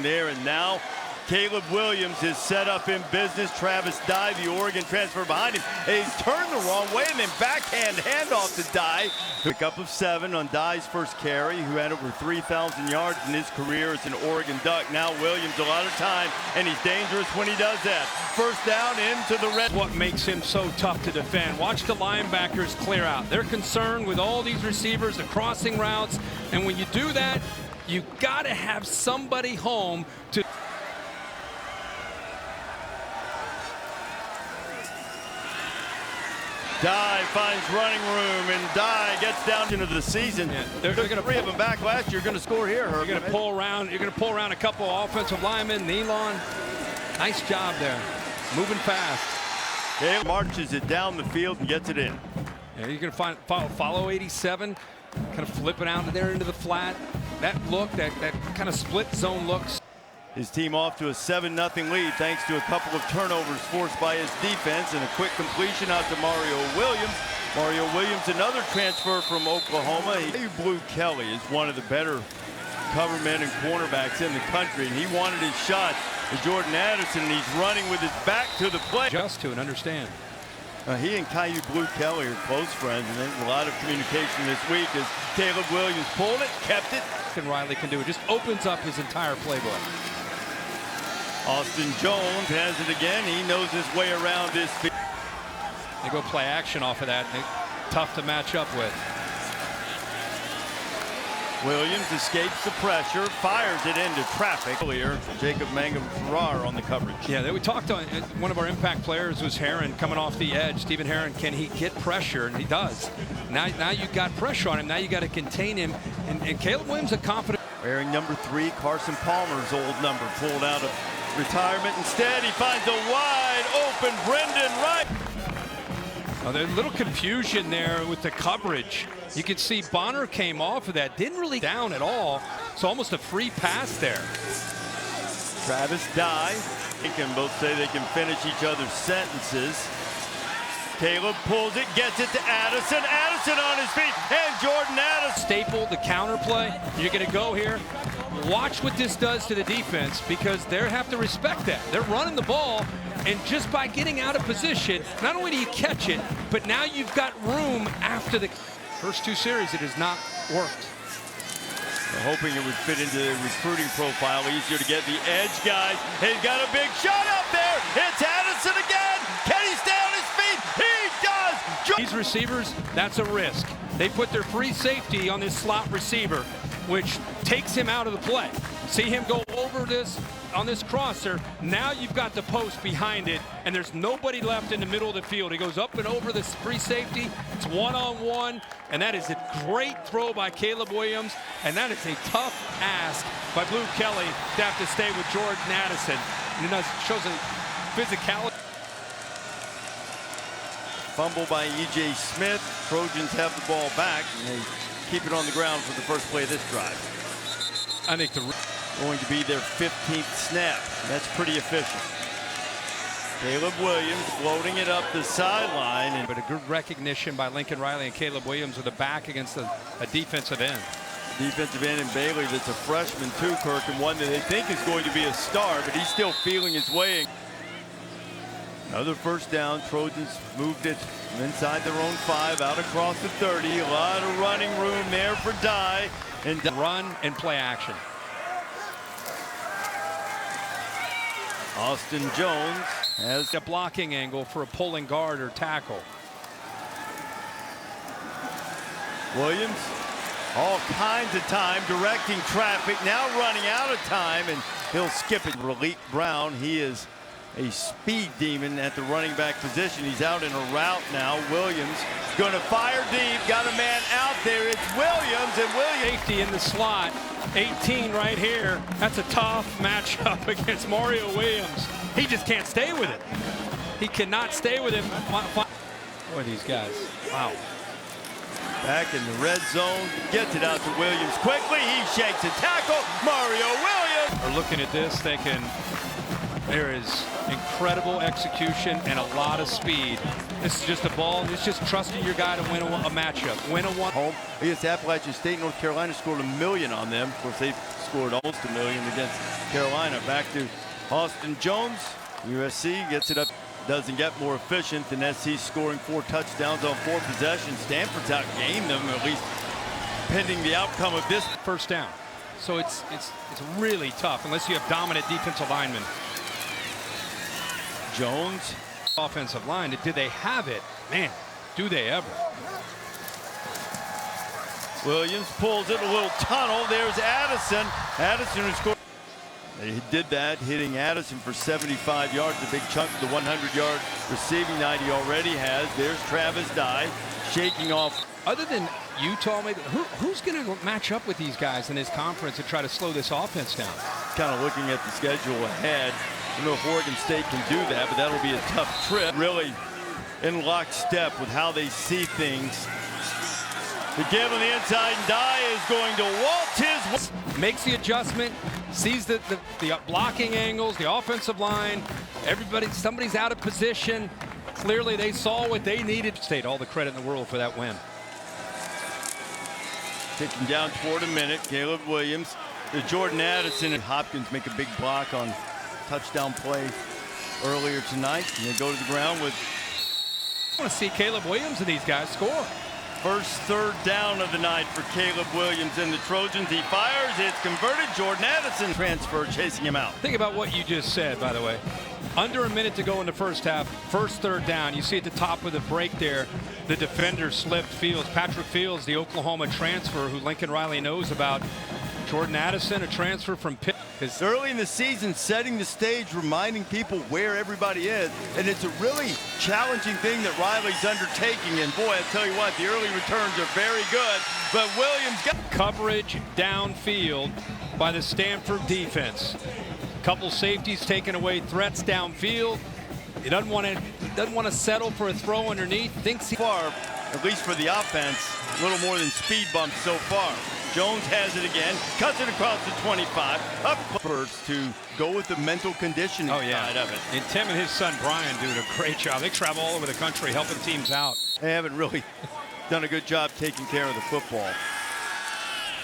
There and now Caleb Williams is set up in business. Travis Dye, the Oregon transfer behind him. He's turned the wrong way and then backhand handoff to Dye. Pick up of 7 on Dye's first carry, who had over 3,000 yards in his career as an Oregon Duck. Now Williams a lot of time, and he's dangerous when he does that. First down into the red. What makes him so tough to defend? Watch the linebackers clear out. They're concerned with all these receivers, the crossing routes, and when you do that, you got to have somebody home to. Dye finds running room, and Dye gets down into the season. Yeah, they're going to 3 of them back last year. Going to score here. You're going to pull around. You're going to pull around a couple of offensive linemen. Neilon, nice job there, moving fast. He marches it down the field and gets it in. Yeah, you're going to follow 87, kind of flipping out there into the flat. That look, that kind of split zone looks. His team off to a 7-0 lead thanks to a couple of turnovers forced by his defense and a quick completion out to Mario Williams. Mario Williams, another transfer from Oklahoma. Kyu Blu Kelly is one of the better cover men and cornerbacks in the country, and he wanted his shot to Jordan Addison, and he's running with his back to the play. Just to and understand. He and Kyu Blu Kelly are close friends, and there's a lot of communication this week as Caleb Williams pulled it, kept it. And Riley can do it. Just opens up his entire playbook. Austin Jones has it again. He knows his way around this field. They go play action off of that. Tough to match up with. Williams escapes the pressure, fires it into traffic. Earlier, Jacob Mangum-Farrar on the coverage. Yeah, we talked on one of our impact players was Herron coming off the edge. Stephen Herron, can he get pressure? And he does. Now you've got pressure on him. Now you got to contain him. And Caleb Williams, a confident. Wearing number 3, Carson Palmer's old number, pulled out of retirement. Instead, he finds a wide open Brendan Wright. Oh, there's a little confusion there with the coverage. You can see Bonner came off of that, didn't really down at all. So almost a free pass there. Travis Dye. They can both say they can finish each other's sentences. Caleb pulls it, gets it to Addison. Addison on his feet, and Jordan Addison. Staple the counter play. You're going to go here. Watch what this does to the defense, because they have to respect that. They're running the ball, and just by getting out of position, not only do you catch it, but now you've got room after the first 2 series. It has not worked. They're hoping it would fit into the recruiting profile. Easier to get the edge guys. He's got a big shot up there. It's Addison again. Can he stay on his feet? He does. These receivers, that's a risk. They put their free safety on this slot receiver, which takes him out of the play. See him go over this on this crosser. Now you've got the post behind it, and there's nobody left in the middle of the field. He goes up and over this free safety. It's one-on-one, and that is a great throw by Caleb Williams, and that is a tough ask by Blu Kelly to have to stay with Jordan Addison. And it shows a physicality. Fumble by E.J. Smith. Trojans have the ball back, and they keep it on the ground for the first play of this drive. I think going to be their 15th snap. That's pretty efficient. Caleb Williams floating it up the sideline. But a good recognition by Lincoln Riley and Caleb Williams with a back against a defensive end. Defensive end in Bailey that's a freshman too, Kirk, and one that they think is going to be a star, but he's still feeling his way. Another first down. Trojans moved it inside their own 5, out across the 30. A lot of running room there for Dye. And run and play action. Austin Jones has a blocking angle for a pulling guard or tackle. Williams, all kinds of time directing traffic, now running out of time, and he'll skip it. Raleigh Brown, he is a speed demon at the running back position. He's out in a route now. Williams going to fire deep, got a man out there. It's Williams, and Williams. Safety in the slot, 18 right here. That's a tough matchup against Mario Williams. He just can't stay with it. He cannot stay with him. Boy, these guys, wow. Back in the red zone, gets it out to Williams quickly. He shakes a tackle. Mario Williams. Are looking at this thinking, there is incredible execution and a lot of speed. This is just a ball. It's just trusting your guy to win a matchup. Win a one. Home against Appalachian State. North Carolina scored 1 million on them. Of course, they've scored almost $1 million against Carolina. Back to Austin Jones. USC gets it up. Doesn't get more efficient than SC, scoring 4 touchdowns on 4 possessions. Stanford's outgained them, at least pending the outcome of this first down. So it's really tough unless you have dominant defensive linemen. Jones. Offensive line, did they have it? Man, do they ever. Williams pulls it, a little tunnel. There's Addison. Addison who scored. He did that, hitting Addison for 75 yards, a big chunk of the 100-yard receiving night he already has. There's Travis Dye shaking off. Other than Utah, maybe, who's going to match up with these guys in this conference and try to slow this offense down? Kind of looking at the schedule ahead. I don't know if Oregon State can do that, but that'll be a tough trip. Really in lockstep with how they see things. The give on the inside, and Dye is going to waltz his. Makes the adjustment, sees the blocking angles, the offensive line. Somebody's out of position. Clearly they saw what they needed. State all the credit in the world for that win. Ticking down toward a minute. Caleb Williams to Jordan Addison, and Hopkins make a big block on touchdown play earlier tonight. And they go to the ground with. I want to see Caleb Williams and these guys score. First third down of the night for Caleb Williams and the Trojans. He fires, it's converted. Jordan Addison transfer chasing him out. Think about what you just said, by the way. Under a minute to go in the first half, first third down. You see at the top of the break there, the defender slipped. Fields, Patrick Fields, the Oklahoma transfer who Lincoln Riley knows about. Jordan Addison, a transfer from Pitt. It's early in the season, setting the stage, reminding people where everybody is. And it's a really challenging thing that Riley's undertaking. And boy, I tell you what, the early returns are very good. But Williams got coverage downfield by the Stanford defense. Couple safeties taking away threats downfield. He doesn't want to settle for a throw underneath. Thinks he far, at least for the offense, a little more than speed bumps so far. Jones has it again, cuts it across the 25, up first to go with the mental conditioning side of it. And Tim and his son Brian do a great job. They travel all over the country helping teams out. They haven't really done a good job taking care of the football.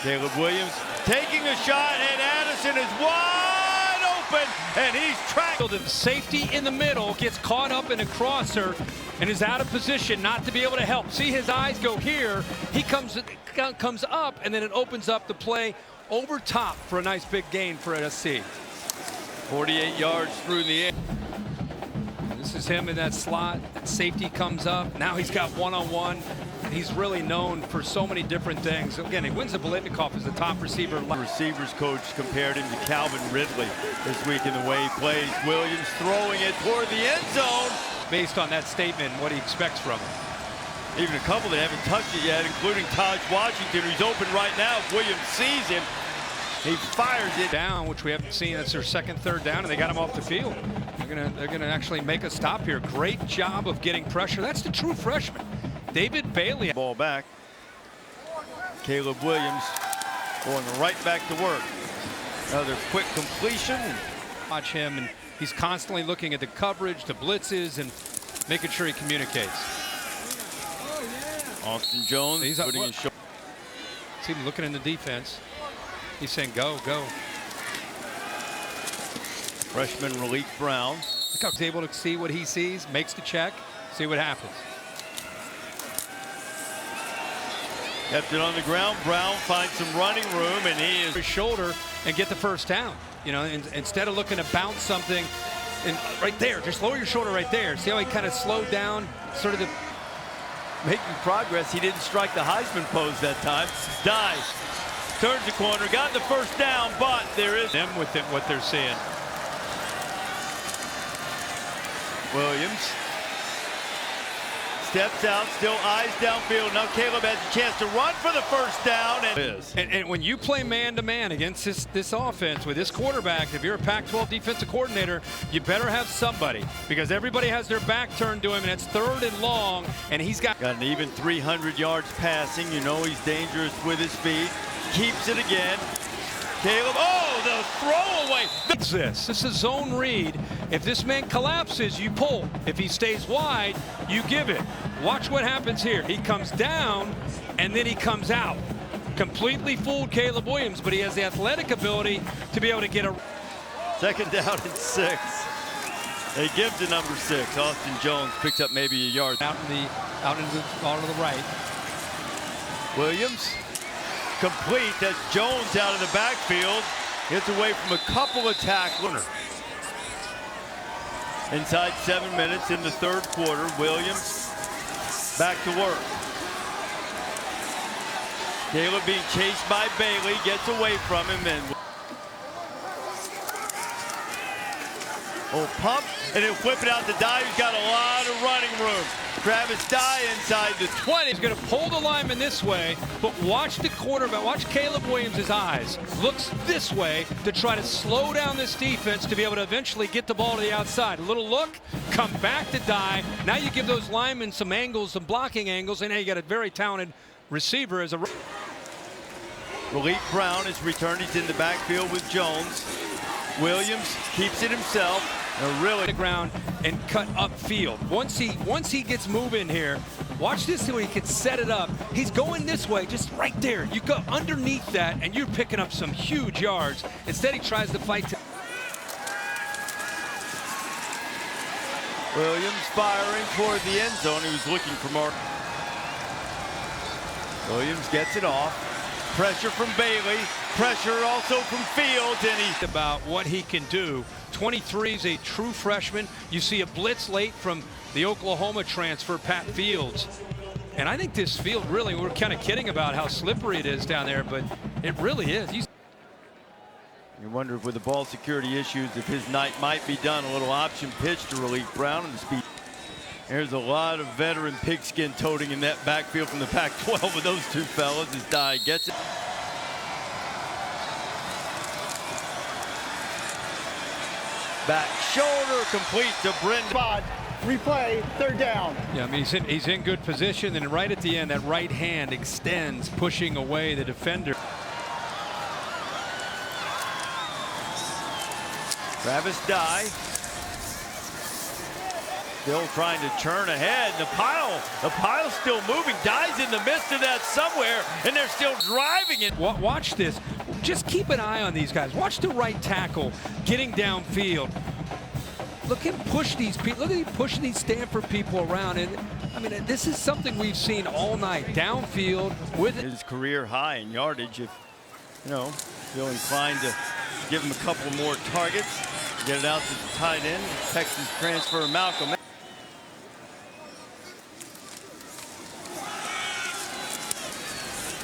Caleb Williams taking a shot, and Addison is wide open, and he's tracked. The safety in the middle gets caught up in a crosser and is out of position not to be able to help. See his eyes go here. He comes up, and then it opens up the play over top for a nice big gain for SC. 48 yards through the air. This is him in that slot. Safety comes up. Now he's got one-on-one. He's really known for so many different things. Again, he wins the Biletnikoff as the top receiver. The receivers coach compared him to Calvin Ridley this week in the way he plays. Williams throwing it toward the end zone. Based on that statement, what he expects from him. Even a couple that haven't touched it yet, including Taj Washington, who's open right now. If Williams sees him, he fires it down, which we haven't seen. That's their second third down, and they got him off the field. They're gonna actually make a stop here. Great job of getting pressure. That's the true freshman. David Bailey. Ball back. Caleb Williams going right back to work. Another quick completion. Watch him, and he's constantly looking at the coverage, the blitzes, and making sure he communicates. Austin Jones he's putting his shoulder. See him looking in the defense. He's saying, go, go. Freshman Relief Brown. Look how he's able to see what he sees, makes the check, see what happens. Kept it on the ground. Brown finds some running room, and he is his shoulder and get the first down. You know, instead of looking to bounce something, and right there, just lower your shoulder right there. See how he kind of slowed down, sort of the making progress. He didn't strike the Heisman pose that time. Dies, turns the corner, got the first down, but there is them with what they're seeing. Williams steps out, still eyes downfield. Now Caleb has a chance to run for the first down. And when you play man-to-man against this offense with this quarterback, if you're a Pac-12 defensive coordinator, you better have somebody, because everybody has their back turned to him, and it's third and long, and he's got an even 300 yards passing. You know he's dangerous with his feet. Keeps it again. Caleb, oh, the throwaway. This is a zone read. If this man collapses, you pull. If he stays wide, you give it. Watch what happens here. He comes down, and then he comes out. completely fooled Caleb Williams, but he has the athletic ability to be able to get a... Second down and 6. They give to number 6. Austin Jones picks up maybe a yard. Out to the right. Williams complete. That's Jones out of the backfield. Gets away from a couple of tacklers. Inside 7 minutes in the third quarter, Williams back to work. Caleb being chased by Bailey, gets away from him and pump and then whip it out to Dye. He's got a lot of running room. Travis Dye inside the 20. He's going to pull the lineman this way, but watch the quarterback, watch Caleb Williams' eyes. Looks this way to try to slow down this defense to be able to eventually get the ball to the outside. A little look, come back to Dye. Now you give those linemen some angles, some blocking angles, and now you got a very talented receiver as a... Malik Brown is returned. He's in the backfield with Jones. Williams keeps it himself. Really the ground and cut upfield. Once he gets moving here, watch this so he can set it up. He's going this way, just right there. You go underneath that and you're picking up some huge yards. Instead he tries to fight to... Williams firing toward the end zone. He was looking for more. Williams gets it off. Pressure from Bailey. Pressure also from Fields, and he's about what he can do. 23 is a true freshman. You see a blitz late from the Oklahoma transfer, Pat Fields. And I think this field really, we're kind of kidding about how slippery it is down there, but it really is. You wonder if with the ball security issues, if his night might be done. A little option pitch to Malik Brown and the speed. There's a lot of veteran pigskin toting in that backfield from the Pac-12 with those two fellas as Dye gets it. Back shoulder complete to Brendan. Replay, third down. Yeah, I mean, he's in good position, and right at the end, that right hand extends, pushing away the defender. Travis Dye. Still trying to churn ahead. The pile's still moving. Dye's in the midst of that somewhere, and they're still driving it. Watch this. Just keep an eye on these guys. Watch the right tackle getting downfield. Look him push these people. Look at him pushing these Stanford people around. And I mean, this is something we've seen all night. Downfield with it. His career high in yardage. If you know, feel inclined to give him a couple more targets, get it out to the tight end. Texas transfer Malcolm.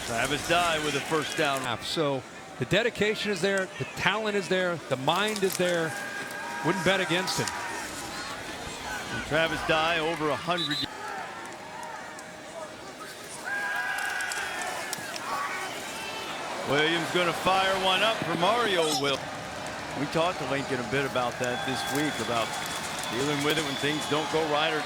Travis Dye with a first down. So the dedication is there, the talent is there, the mind is there. Wouldn't bet against him. And Travis Dye over 100. Williams going to fire one up for Mario Will. We talked to Lincoln a bit about that this week, about dealing with it when things don't go right or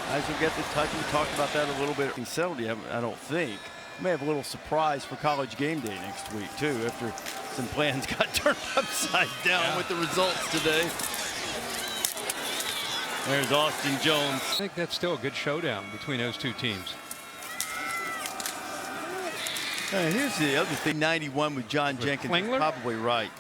guys will get the touch. We talked about that a little bit. He settled yet, I don't think. We may have a little surprise for College Game Day next week too, after some plans got turned upside down with the results today. There's Austin Jones. I think that's still a good showdown between those two teams. Here's the other thing, 91 with John Jenkins. Klingler? Probably right.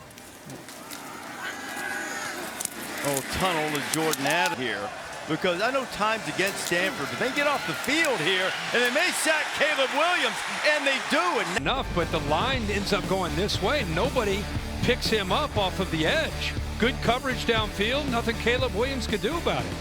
Tunnel to Jordan Addison here. Because I know times against Stanford, but they get off the field here, and they may sack Caleb Williams, and they do. Enough, but the line ends up going this way. Nobody picks him up off of the edge. Good coverage downfield. Nothing Caleb Williams could do about it.